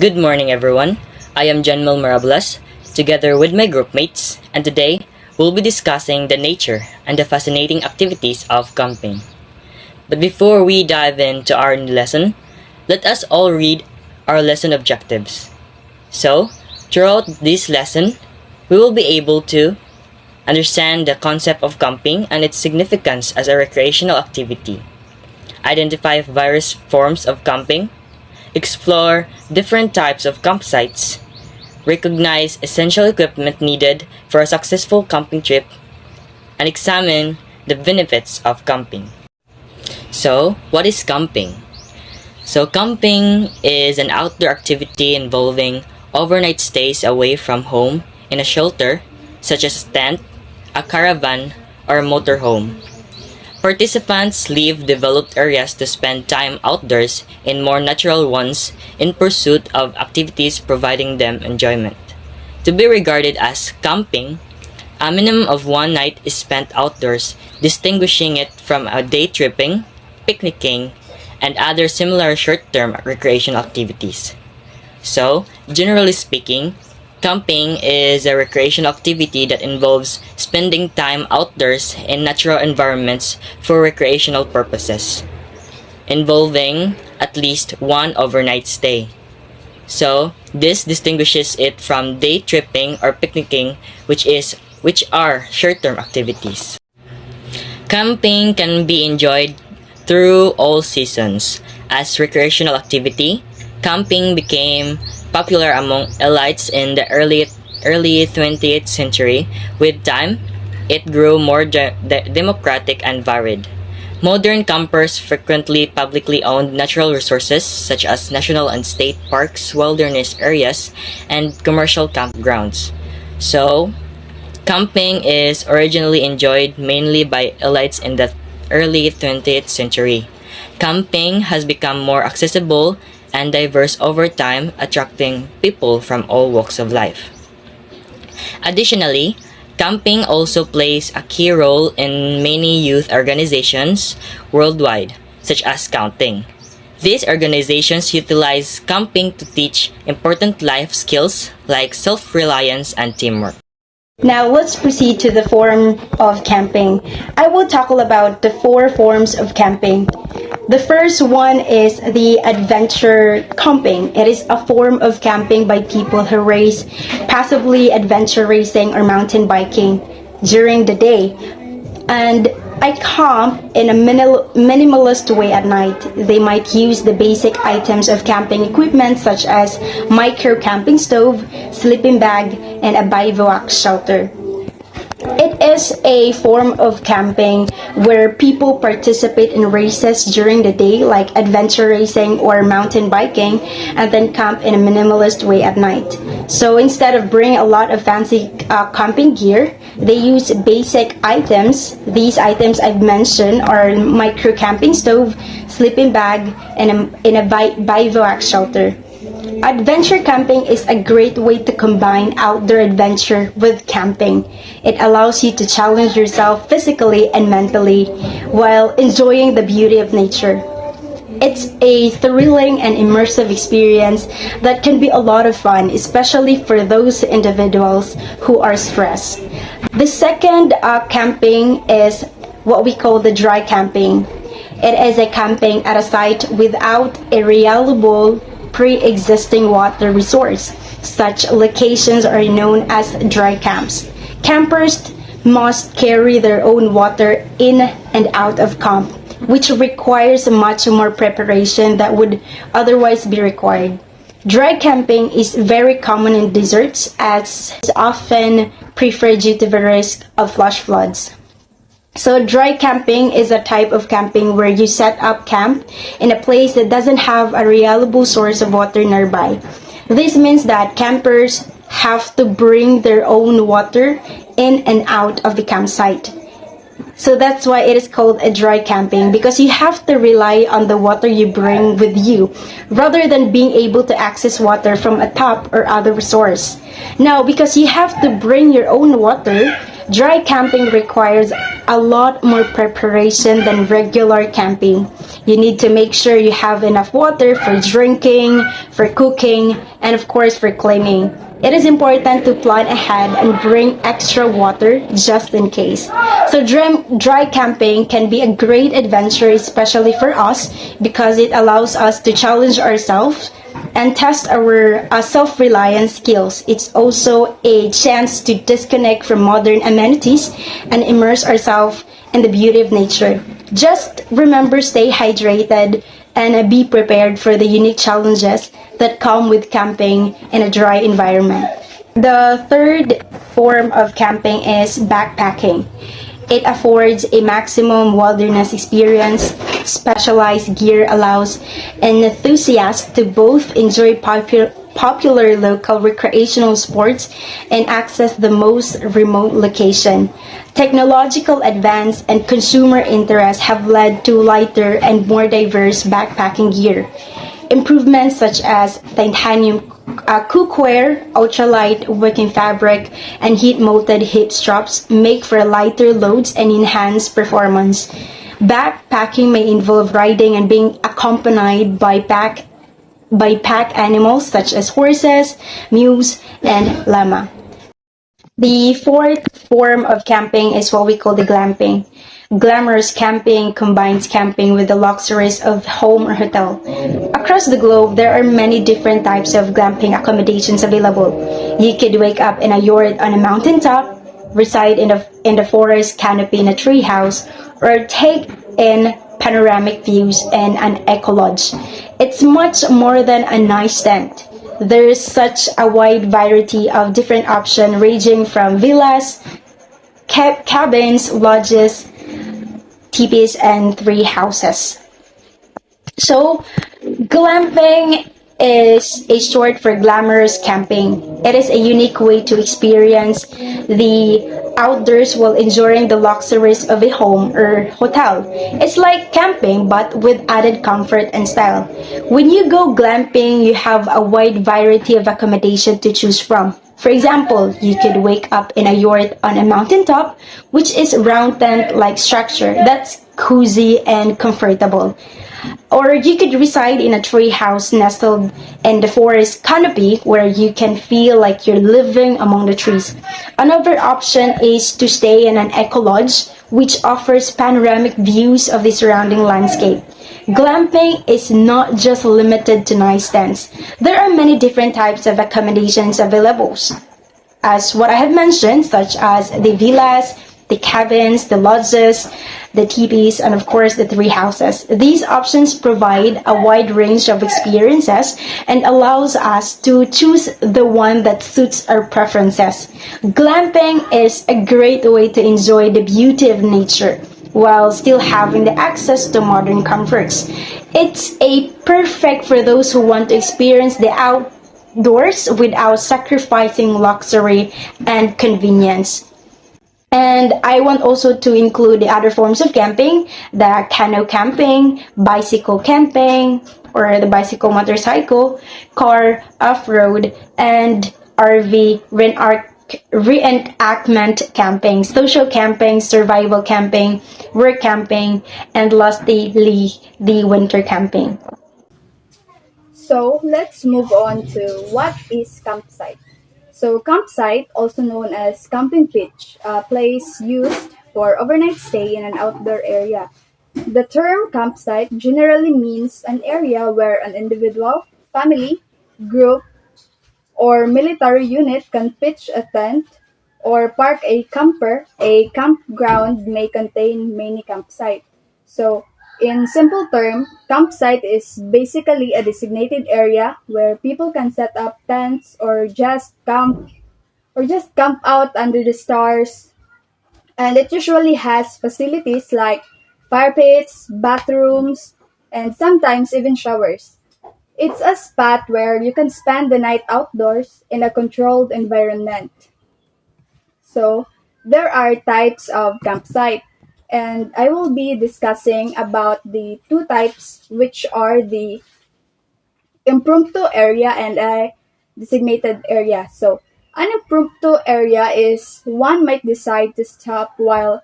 Good morning, everyone. I am Janmel Marabulas, together with my group mates, and today we'll be discussing the nature and the fascinating activities of camping. But before we dive into our lesson, let us all read our lesson objectives. So, throughout this lesson, we will be able to understand the concept of camping and its significance as a recreational activity, identify various forms of camping, explore different types of campsites, recognize essential equipment needed for a successful camping trip, and examine the benefits of camping. So, what is camping? Camping is an outdoor activity involving overnight stays away from home in a shelter, such as a tent, a caravan, or a motorhome. Participants leave developed areas to spend time outdoors in more natural ones in pursuit of activities providing them enjoyment. To be regarded as camping, a minimum of one night is spent outdoors, distinguishing it from a day tripping, picnicking, and other similar short-term recreational activities. So, generally speaking, camping is a recreational activity that involves spending time outdoors in natural environments for recreational purposes, involving at least one overnight stay. So, this distinguishes it from day tripping or picnicking, which are short-term activities. Camping can be enjoyed through all seasons. As recreational activity, camping became popular among elites in the early 20th century. With time, it grew more democratic and varied. Modern campers frequently publicly owned natural resources such as national and state parks, wilderness areas, and commercial campgrounds. So, camping is originally enjoyed mainly by elites in the early 20th century. Camping has become more accessible and diverse over time, attracting people from all walks of life. Additionally, camping also plays a key role in many youth organizations worldwide, such as Scouting. These organizations utilize camping to teach important life skills like self-reliance and teamwork. Now let's proceed to the form of camping. I will tackle about the four forms of camping. The first one is the adventure camping. It is a form of camping by people who race passively adventure racing or mountain biking during the day. And I camp in a minimalist way at night. They might use the basic items of camping equipment such as micro camping stove, sleeping bag, and a bivouac shelter. It is a form of camping where people participate in races during the day like adventure racing or mountain biking and then camp in a minimalist way at night. So instead of bringing a lot of fancy camping gear, they use basic items. These items I've mentioned are micro camping stove, sleeping bag, and a bivouac shelter. Adventure camping is a great way to combine outdoor adventure with camping. It allows you to challenge yourself physically and mentally while enjoying the beauty of nature. It's a thrilling and immersive experience that can be a lot of fun, especially for those individuals who are stressed. The second camping is what we call the dry camping. It is a camping at a site without a reliable pre-existing water resource. Such locations are known as dry camps. Campers must carry their own water in and out of camp, which requires much more preparation that would otherwise be required. Dry camping is very common in deserts as is often preferred due to the risk of flash floods. So dry camping is a type of camping where you set up camp in a place that doesn't have a reliable source of water nearby. This means that campers have to bring their own water in and out of the campsite. So that's why it is called a dry camping, because you have to rely on the water you bring with you rather than being able to access water from a tap or other resource. Now, because you have to bring your own water, dry camping requires a lot more preparation than regular camping. You need to make sure you have enough water for drinking, for cooking, and of course for cleaning. It is important to plan ahead and bring extra water just in case. So dry camping can be a great adventure, especially for us, because it allows us to challenge ourselves and test our self-reliance skills. It's also a chance to disconnect from modern amenities and immerse ourselves in the beauty of nature. Just remember, stay hydrated and be prepared for the unique challenges that come with camping in a dry environment. The third form of camping is backpacking. It affords a maximum wilderness experience. Specialized gear allows enthusiasts to both enjoy popular local recreational sports and access the most remote location. Technological advance and consumer interest have led to lighter and more diverse backpacking gear. Improvements such as titanium cookware, ultralight wicking fabric, and heat-molded hip straps make for lighter loads and enhanced performance. Backpacking may involve riding and being accompanied by pack animals such as horses, mules, and llama. The fourth form of camping is what we call the glamping. Glamorous camping combines camping with the luxuries of home or hotel. Across the globe, there are many different types of glamping accommodations available. You could wake up in a yurt on a mountaintop, reside in the forest canopy in a tree house, or take in panoramic views in an eco lodge. It's much more than a nice tent. There is such a wide variety of different options ranging from villas, cabins, lodges, teepees, and tree houses. So, glamping is a short for glamorous camping. It is a unique way to experience the outdoors while enjoying the luxuries of a home or hotel. It's like camping but with added comfort and style. When you go glamping, you have a wide variety of accommodation to choose from. For example, you could wake up in a yurt on a mountaintop, which is round tent like structure that's cozy and comfortable. Or you could reside in a tree house nestled in the forest canopy where you can feel like you're living among the trees. Another option is to stay in an eco lodge, which offers panoramic views of the surrounding landscape. Glamping is not just limited to nice tents. There are many different types of accommodations available, as what I have mentioned, such as the villas, the cabins, the lodges, the teepees, and of course the tree houses. These options provide a wide range of experiences and allows us to choose the one that suits our preferences. Glamping is a great way to enjoy the beauty of nature while still having the access to modern comforts. It's a perfect for those who want to experience the outdoors without sacrificing luxury and convenience. And I want also to include the other forms of camping, the canoe camping, bicycle camping, or the bicycle motorcycle, car off-road, and RV reenactment camping, social camping, survival camping, work camping, and lastly, the winter camping. So let's move on to what is campsite. So campsite, also known as camping pitch, a place used for overnight stay in an outdoor area. The term campsite generally means an area where an individual, family, group, or military unit can pitch a tent or park a camper. A campground may contain many campsites. So, in simple term, campsite is basically a designated area where people can set up tents or just camp out under the stars. And it usually has facilities like fire pits, bathrooms, and sometimes even showers. It's a spot where you can spend the night outdoors in a controlled environment. So, there are types of campsite, and I will be discussing about the two types, which are the impromptu area and a designated area. So, an impromptu area is one might decide to stop while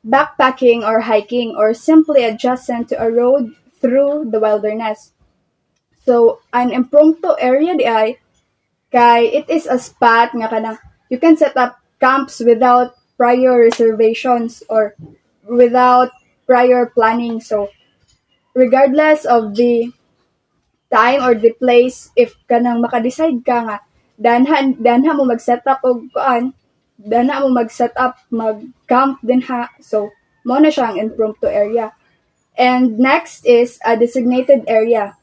backpacking or hiking or simply adjacent to a road through the wilderness. So an impromptu area di ay kay it is a spot nga kanang you can set up camps without prior reservations or without prior planning. So regardless of the time or the place, if kanang maka-decide ka nga danha mo mag-set up og kuan, danha mo mag-set up mag-camp din ha. So mo na siya ang impromptu area. And next is a designated area.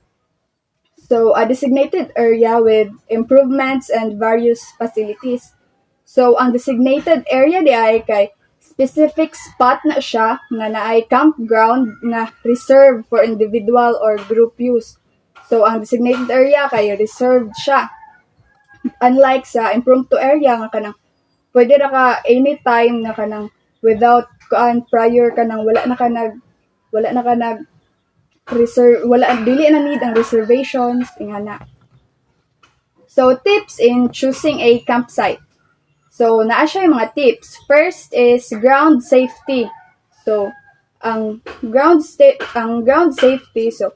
So a designated area with improvements and various facilities. So ang designated area di ay kay specific spot na siya nga naay campground nga reserved for individual or group use. So ang designated area kay reserved siya. Unlike sa impromptu area nga kanang pwede ra ka anytime nga kanang without prior kanang wala na ka nag reserve wala dili na need ang reservations ingana. So tips in choosing a campsite. So naa siya yung mga tips. First is ground safety. So ang ground safety, so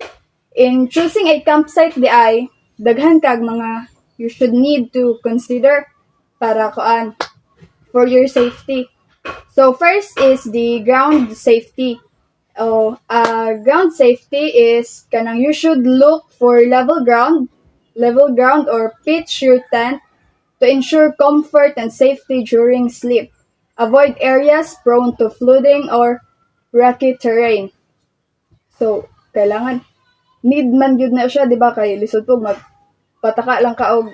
in choosing a campsite di ay daghan kag mga you should need to consider para for your safety. So first is the ground safety. Ground safety is kanang you should look for level ground or pitch your tent to ensure comfort and safety during sleep. Avoid areas prone to flooding or rocky terrain. So kailangan need man gyud na siya di ba kay lisod pug magpataka lang ka og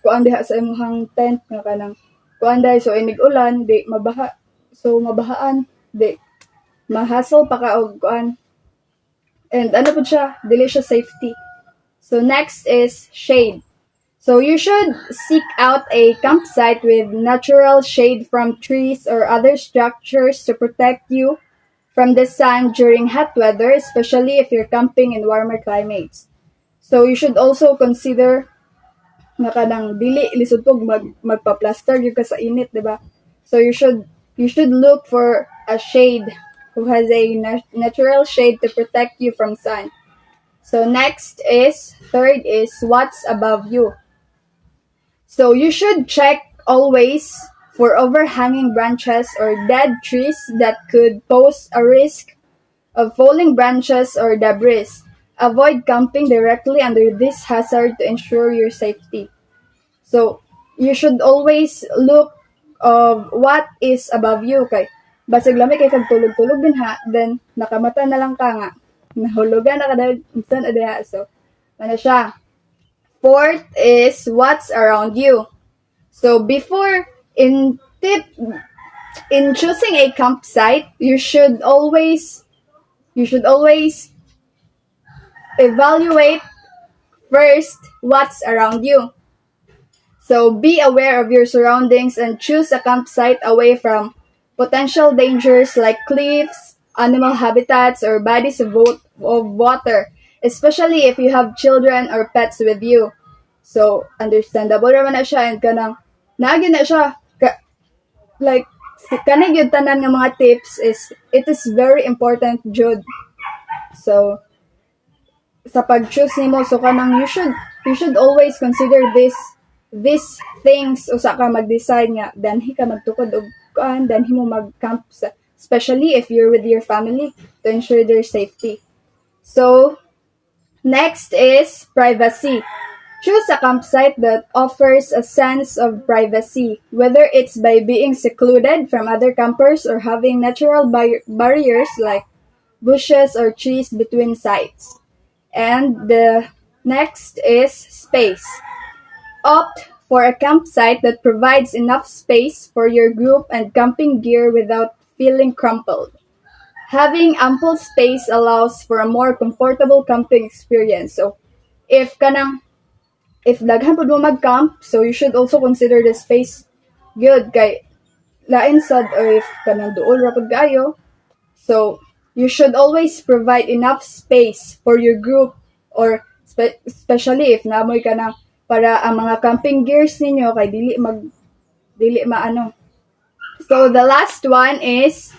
kuan diha sa imong tent nga kanang kuan dai so inig ulan di mabaha so mabahaan di ma-hassle pa ka og kuan. And ano po siya, dili siya safety. So next is shade. So you should seek out a campsite with natural shade from trees or other structures to protect you from the sun during hot weather, especially if you're camping in warmer climates. So you should also consider nga kanang dili lisod pog magpa-plaster gyud ka sa init, di ba? So you should look for a shade who has a natural shade to protect you from sun. So third is what's above you. So you should check always for overhanging branches or dead trees that could pose a risk of falling branches or debris. Avoid camping directly under this hazard to ensure your safety. So you should always look of what is above you kay basig lami kay kag tulog-tulog din ha, then nakamata na lang ka nga nahulugan na kada insan ada. So ano siya. Fourth is what's around you. So in choosing a campsite, you should always evaluate first what's around you. So be aware of your surroundings and choose a campsite away from potential dangers like cliffs, animal habitats, or bodies of water, especially if you have children or pets with you. So understandable naman na siya and kanang naagin na siya like kanang yung tanan nga mga tips is it is very important jud. So sa pag-choose nimo so kanang you should always consider these things usa ka mag-decide nga danhi ka magtukod og danhi mo mag-camp especially if you're with your family to ensure their safety. So next is privacy. Choose a campsite that offers a sense of privacy, whether it's by being secluded from other campers or having natural barriers like bushes or trees between sites. And the next is space. Opt for a campsite that provides enough space for your group and camping gear without feeling crumpled. Having ample space allows for a more comfortable camping experience. So, if daghan pud mo mag-camp, so you should also consider the space good kay lain sad or if kanang duol ra pud kaayo. So, you should always provide enough space for your group or especially if namoy ka na para ang mga camping gears ninyo kay dili maano. So the last one is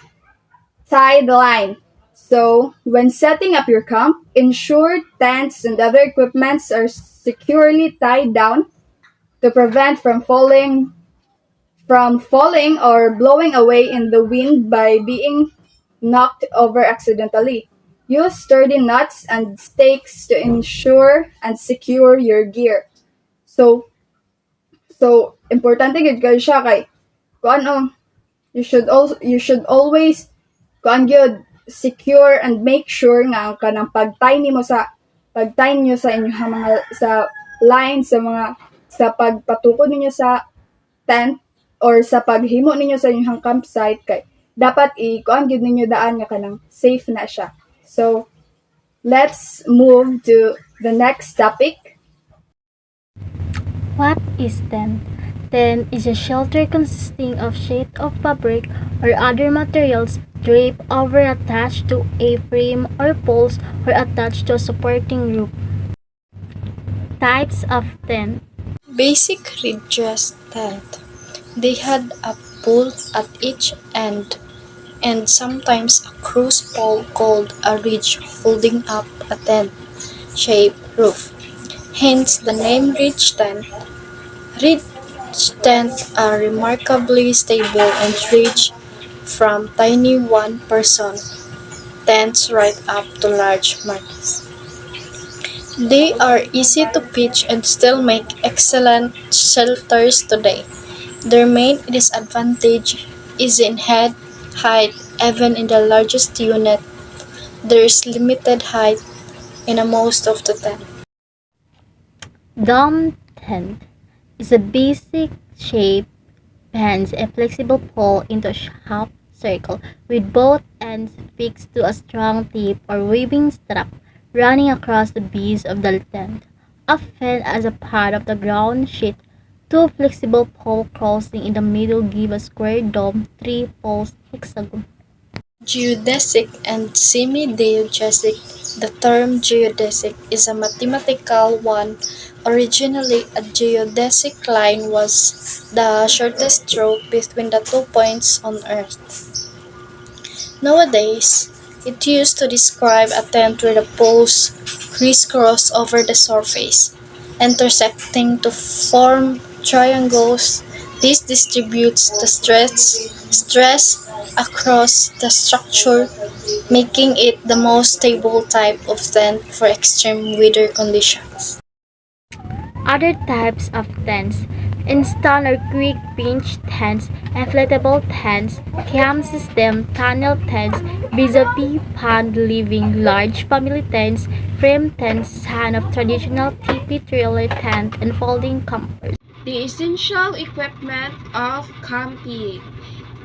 tie the line. So, when setting up your camp, ensure tents and other equipments are securely tied down to prevent from falling or blowing away in the wind by being knocked over accidentally. Use sturdy nuts and stakes to ensure and secure your gear. So, importante gid kayo siya kay kung ano, you should always kuan gyud secure and make sure nga ang kanang pag-tie niyo sa inyong mga sa line sa pagpatukod ninyo sa tent or sa paghimo ninyo sa inyong campsite kay dapat i-kuan gyud ninyo daan nga kanang safe na siya. So, let's move to the next topic. What is tent? Tent is a shelter consisting of sheet of fabric or other materials draped over attached to a frame or poles or attached to a supporting roof. Types of tent. Basic ridges tent. They had a pole at each end and sometimes a cruise pole called a ridge holding up a tent-shaped roof. Hence the name ridge tent. Ridge tents are remarkably stable and range from tiny one-person tents right up to large markets. They are easy to pitch and still make excellent shelters today. Their main disadvantage is in height. Even in the largest unit, there is limited height in most of the tent. Dome tent is a basic shape bends a flexible pole into a half circle with both ends fixed to a strong tape or weaving strap running across the base of the tent, often as a part of the ground sheet. Two flexible pole crossing in the middle give a square dome, three poles hexagon. Geodesic and semi-geodesic. The term geodesic is a mathematical one. Originally, a geodesic line was the shortest stroke between the 2 points on Earth. Nowadays, it used to describe a tent where the poles crisscross over the surface, intersecting to form triangles. This distributes the stress across the structure, making it the most stable type of tent for extreme weather conditions. Other types of tents: instant or quick pinch tents, inflatable tents, camp system, tunnel tents, vis-a-vis pond living, large family tents, frame tents, son of traditional teepee trailer tent, and folding campers. The essential equipment of camping.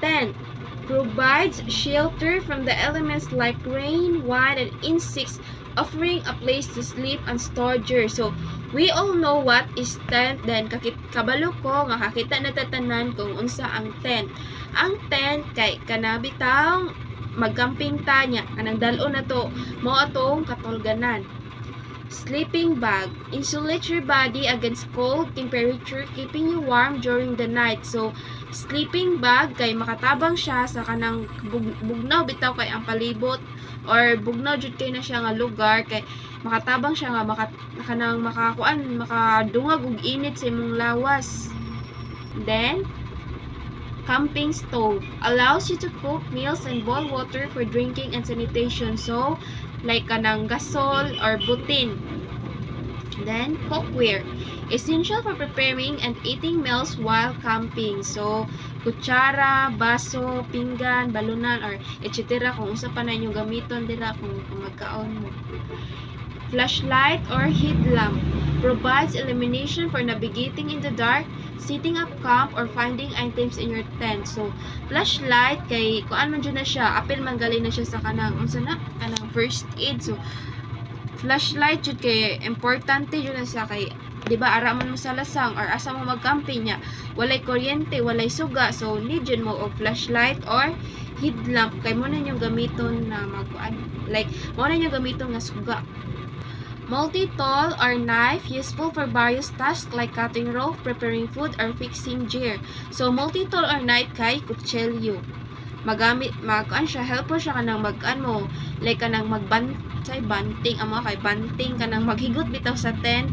Tent provides shelter from the elements like rain, wind, and insects, offering a place to sleep and store gear. So, we all know what is tent. Then, kabalo ko nga kakita na tatanan kung unsa ang tent. Ang tent kay kanabitang magcamping ta nya kanang dalo na to mo atong katulganan. Sleeping bag. Insulate your body against cold temperature, keeping you warm during the night. So, sleeping bag kay makatabang siya sa kanang bugnaw bitaw kay ang palibot or bugnaw jud kay na siya nga lugar kay makatabang siya nga kanang makadungag og init sa imong lawas. Then, camping stove allows you to cook meals and boil water for drinking and sanitation. So, like kanang gasol or butin. Then, cookware. Essential for preparing and eating meals while camping. So, kutsara, baso, pinggan, balunan, or etc. Kung usa pa na inyong gamiton dira kung magkaon mo. Flashlight or headlamp provides illumination for navigating in the dark, setting up camp, or finding items in your tent. So, flashlight kay kuan man jud na siya, apil man galing na siya sa kanang first aid. So, flashlight jud kay importante jud na siya kay di ba ara man mo sa lasang or asa mo magcamping nya, walay kuryente, walay suga. So, need jud mo og flashlight or headlamp kay mo na yung gamiton na mo na yung gamiton nga suga. Multi-tool or knife useful for various tasks like cutting rope, preparing food, or fixing gear. So, multi-tool or knife kay kutsilyo. Helpful siya kanang like kanang banting amo kay banting kanang maghigot bitaw sa tent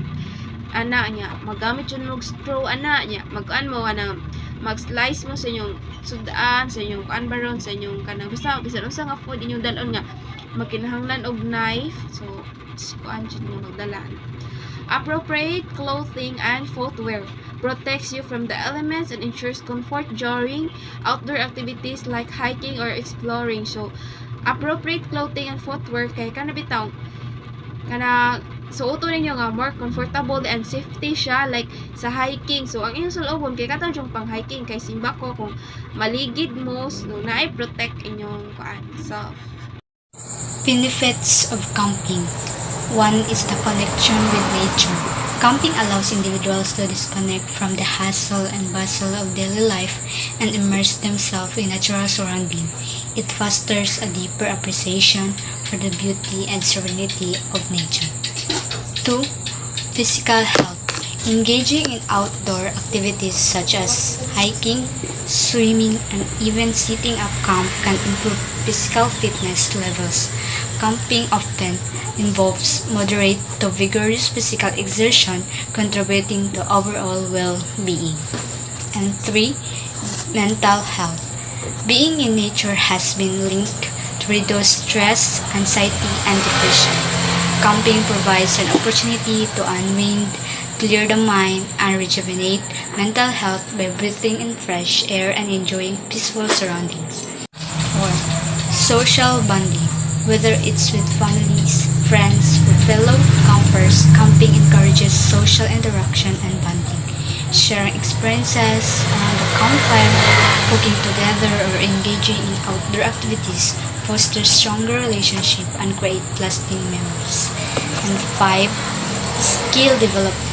ana nya magamit yun mong straw ana nya magaan mo kanang mag-slice mo sa inyong sudaan sa inyong kuan baron sa inyong kanang basta bisan unsa nga food inyong dalon nga magkinahanglan og knife so kuan jud niyo magdala. Appropriate clothing and footwear protects you from the elements and ensures comfort during outdoor activities like hiking or exploring. So, appropriate clothing and footwear kay kana bitaw kana suoton ninyo nga more comfortable and safety siya like sa hiking. So, ang inyong sulobon kay katong yung pang hiking kay simba ko kung maligid mo so naay protect inyong kuan self. Benefits of camping. One is the connection with nature. Camping allows individuals to disconnect from the hustle and bustle of daily life and immerse themselves in natural surroundings. It fosters a deeper appreciation for the beauty and serenity of nature. 2. Physical health. Engaging in outdoor activities such as hiking, swimming, and even setting up camp can improve physical fitness levels. Camping often involves moderate to vigorous physical exertion, contributing to overall well-being. And 3. Mental health. Being in nature has been linked to reduce stress, anxiety, and depression. Camping provides an opportunity to unwind, clear the mind, and rejuvenate mental health by breathing in fresh air and enjoying peaceful surroundings. 4. Social bonding. Whether it's with families, friends, or fellow campers, camping encourages social interaction and bonding. Sharing experiences around the campfire, cooking together, or engaging in outdoor activities fosters stronger relationships and create lasting memories. And 5. Skill development.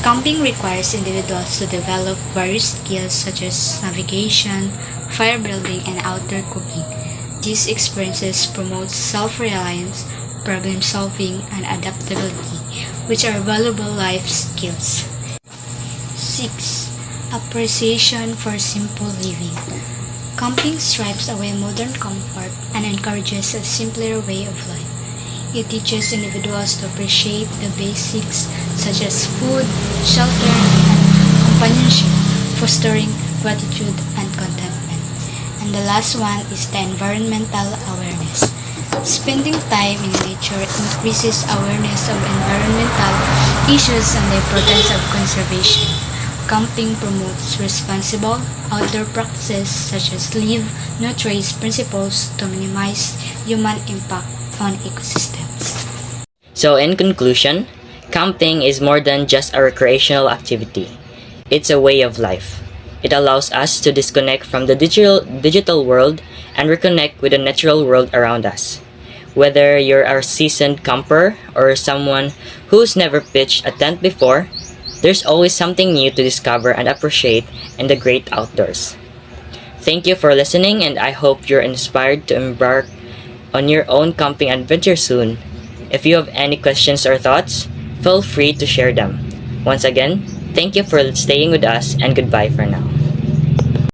Camping requires individuals to develop various skills such as navigation, fire building, and outdoor cooking. These experiences promote self-reliance, problem-solving, and adaptability, which are valuable life skills. 6. Appreciation for simple living. Camping strips away modern comfort and encourages a simpler way of life. It teaches individuals to appreciate the basics such as food, shelter, and companionship, fostering gratitude and contentment. And the last one is the environmental awareness. Spending time in nature increases awareness of environmental issues and the importance of conservation. Camping promotes responsible outdoor practices such as leave no trace principles to minimize human impact on ecosystems. So, in conclusion, camping is more than just a recreational activity. It's a way of life. It allows us to disconnect from the digital world and reconnect with the natural world around us. Whether you're a seasoned camper or someone who's never pitched a tent before, there's always something new to discover and appreciate in the great outdoors. Thank you for listening, and I hope you're inspired to embark on your own camping adventure soon. If you have any questions or thoughts, feel free to share them. Once again, thank you for staying with us, and goodbye for now.